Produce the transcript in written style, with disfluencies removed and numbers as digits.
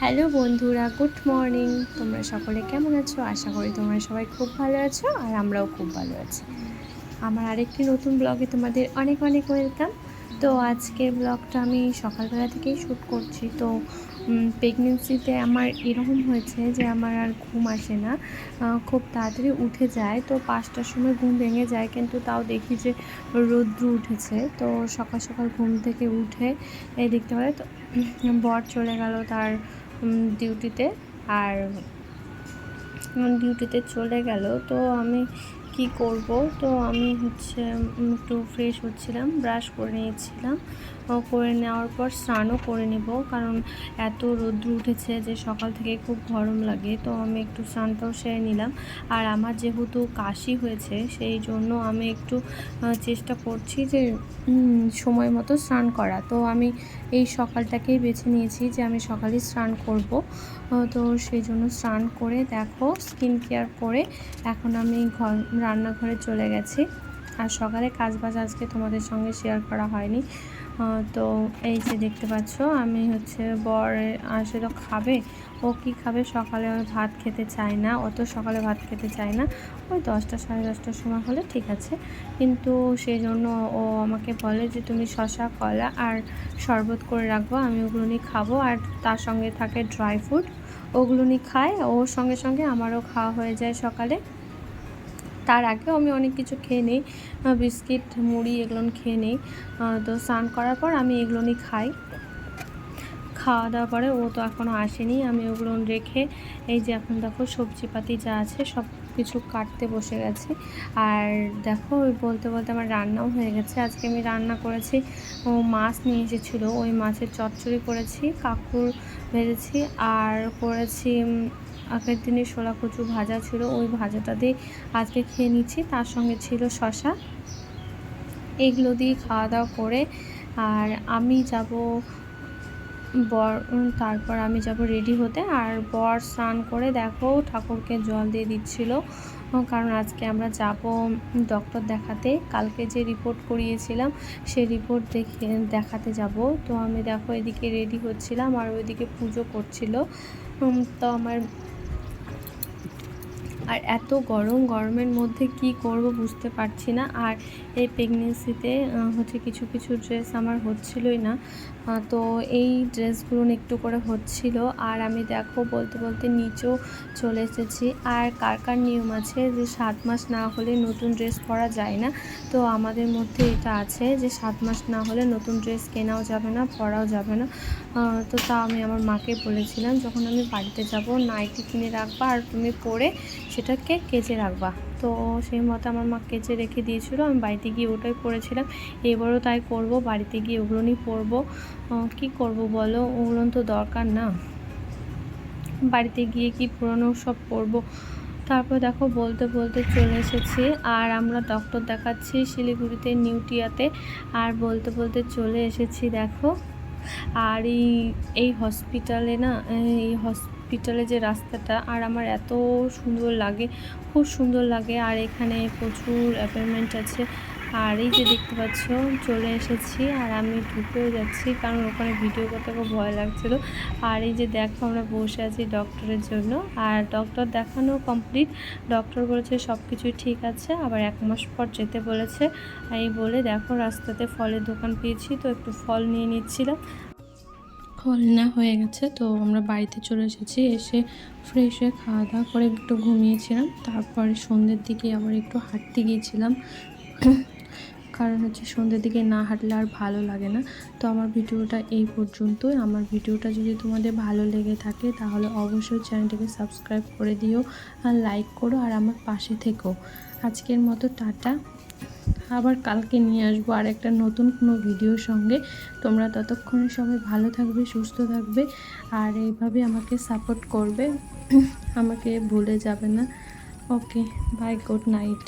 Hello বন্ধুরা, good morning. তোমরা সকলে কেমন আছো? আশা করি তোমরা সবাই খুব ভালো আছো আর আমরাও খুব ভালো আছি। আমার আরেকটি নতুন ব্লগে তোমাদের অনেক অনেক ওয়েলকাম। তো আজকের ব্লগটা আমি সকালবেলা থেকেই শ্যুট করছি। তো প্রেগনেন্সিতে আমার এরকম হয়েছে যে আমার আর ঘুম আসে না, খুব তাড়াতাড়ি উঠে যায়। তো 5টার সময় ঘুম ভেঙে যায়, কিন্তু তাও দেখি যে রৌদ্র উঠেছে। তো সকাল সকাল ঘুম থেকে উঠে এই দেখতে পারে তো বর চলে গেল তার ডিউটিতে। আর ডিউটিতে চলে গেল, তো আমি কি করব? তো আমি একটু ফ্রেশ হচ্ছিলাম, ব্রাশ করে নিয়েছিলাম। করে নেওয়ার পর স্নানও করে নেব, কারণ এত রৌদ্র উঠেছে যে সকাল থেকে খুব গরম লাগে। তো আমি একটু স্নানটাও সেরে নিলাম। আর আমার যেহেতু কাশি হয়েছে, সেই জন্য আমি একটু চেষ্টা করছি যে সময় মতো স্নান করা। তো আমি এই সকালটাকেই বেছে নিয়েছি যে আমি সকালেই স্নান করব। তো সেই জন্য স্নান করে দেখো স্কিন কেয়ার করে এখন আমি রান্নাঘরে চলে গেছি। আর সকালে কাজবাজ আজকে তোমাদের সঙ্গে শেয়ার করা হয়নি। তো এই যে দেখতে পাচ্ছ, আমি বর আসে তো খাবে। ও কি খাবে? সকালে আমি ভাত খেতে চায় না, অত সকালে ভাত খেতে চায় না। ওই 10টা সাড়ে 10টার সময় হলে ঠিক আছে, কিন্তু সেই জন্য ও আমাকে বলে যে তুমি শসা, কলা আর শরবত করে রাখবো, আমি ওগুলো নিয়ে খাবো। আর তার সঙ্গে থাকে ড্রাই ফ্রুট, ওগুলো নিয়ে খায়। ওর সঙ্গে সঙ্গে আমারও খাওয়া হয়ে যায় সকালে। তার আগেও আমি অনেক কিছু খেয়ে নিই, বিস্কিট, মুড়ি এগুলো খেয়ে নিই। তো স্নান করার পর আমি এগুলো নিয়ে খাই। খাওয়া দাওয়ার পরে ও তো এখনও আসেনি, আমি ওগুলো রেখে এই যে এখন দেখো সবজিপাতি যা আছে সব কিছু কাটতে বসে গেছি। আর দেখো ওই বলতে বলতে আমার রান্নাও হয়ে গেছে। আজকে আমি রান্না করেছি, ও মাছ নিয়ে এসেছিলো, ওই মাছের চচ্চড়ি করেছি, কাঁকরোল ভেজেছি, আর করেছি আগের দিনে শোলা কচু ভাজা ছিল, ওই ভাজাটা দিয়ে আজকে খেয়ে নিচ্ছি। তার সঙ্গে ছিল শসা। এগুলো দিয়ে খাওয়া দাওয়া করে আর আমি যাব তারপর আমি যাব রেডি হতে। আর বর স্নান করে দেখো ঠাকুরকে জল দিয়ে দিচ্ছিল, কারণ আজকে আমরা যাব ডক্টর দেখাতে। কালকে যে রিপোর্ট করিয়েছিলাম সেই রিপোর্ট দেখাতে যাব। তো আমি দেখো এদিকে রেডি হচ্ছিলাম আর ওইদিকে পুজো করছিল। তো আর এত গরমের মধ্যে কি করব বুঝতে পারছি না। আর এই প্রেগনেন্সিতে কিছু কিছু ড্রেস আমার হচ্ছিলই না। তো এই ড্রেসগুলো একটু করে হচ্ছিল। আর আমি দেখো বলতে বলতে নিচেও চলে এসেছি। আর কার কার নিয়ম আছে যে 7 মাস না হলে নতুন ড্রেস পরা যায় না, তো আমাদের মধ্যে এটা আছে যে 7 মাস না হলে নতুন ড্রেস কেনাও যাবে না, পরাও যাবে না। তো তা আমি আমার মাকে বলেছিলাম যখন আমি বাড়িতে যাব নাইটি কিনে রাখবা, আর তুমি পরে সেটাকে কেচে রাখবা। তো সেই মতো আমার মা কেচে রেখে দিয়েছিল, আমি বাড়িতে গিয়ে ওটাই পরেছিলাম। এবারও তাই করব, বাড়িতে গিয়ে ওগুলো নিয়ে পরবো। কী করব বলো, ওগুলো তো দরকার না, বাড়িতে গিয়ে কি পুরনো সব পরবো। তারপর দেখো বলতে বলতে চলে এসেছি। আর আমরা ডক্টর দেখাচ্ছি শিলিগুড়িতে, নিউটিয়াতে। আর বলতে বলতে চলে এসেছি দেখো। আর এই হসপিটালে না, এই হসপিটালে যে রাস্তাটা আর আমার এত সুন্দর লাগে, খুব সুন্দর লাগে। আর এখানে প্রচুর অ্যাপয়েন্টমেন্ট আছে। আর এই যে দেখতে পাচ্ছ চলে এসেছি, আর আমি ঢুকেও যাচ্ছি, কারণ ওখানে ভিডিও করতে খুব ভয় লাগছিলো। আর এই যে দেখো আমরা বসে আছি ডক্টরের জন্য। আর ডক্টর দেখানো কমপ্লিট, ডক্টর বলেছে সব কিছুই ঠিক আছে, আবার 1 মাস পর যেতে বলেছে। এই বলে দেখো রাস্তাতে ফলের দোকান পেয়েছি, তো একটু ফল নিয়ে নিচ্ছিলাম। ফল না হয়ে গেছে, তো আমরা বাড়িতে চলে এসেছি। এসে ফ্রেশ হয়ে খাওয়া দাওয়া করে একটু ঘুমিয়েছিলাম। তারপরে সন্ধ্যের দিকে আবার একটু হাঁটতে গিয়েছিলাম, কারণ সন্ধ্যের দিকে না হাঁটলে আর ভালো লাগে না। তো আমার ভিডিওটা এই পর্যন্তই। আমার ভিডিওটা যদি তোমাদের ভালো লেগে থাকে তাহলে অবশ্যই চ্যানেলটাকে সাবস্ক্রাইব করে দিও, আর লাইক করো, আর আমার পাশে থেকো। আজকের মতো টাটা, আবার কালকে নিয়ে আসবো আর একটা নতুন কোনো ভিডিওর সঙ্গে। তোমরা ততক্ষণে সবাই ভালো থাকবে, সুস্থ থাকবে, আর এইভাবে আমাকে সাপোর্ট করবে, আমাকে ভুলে যাবে না। ওকে, বাই, গুড নাইট।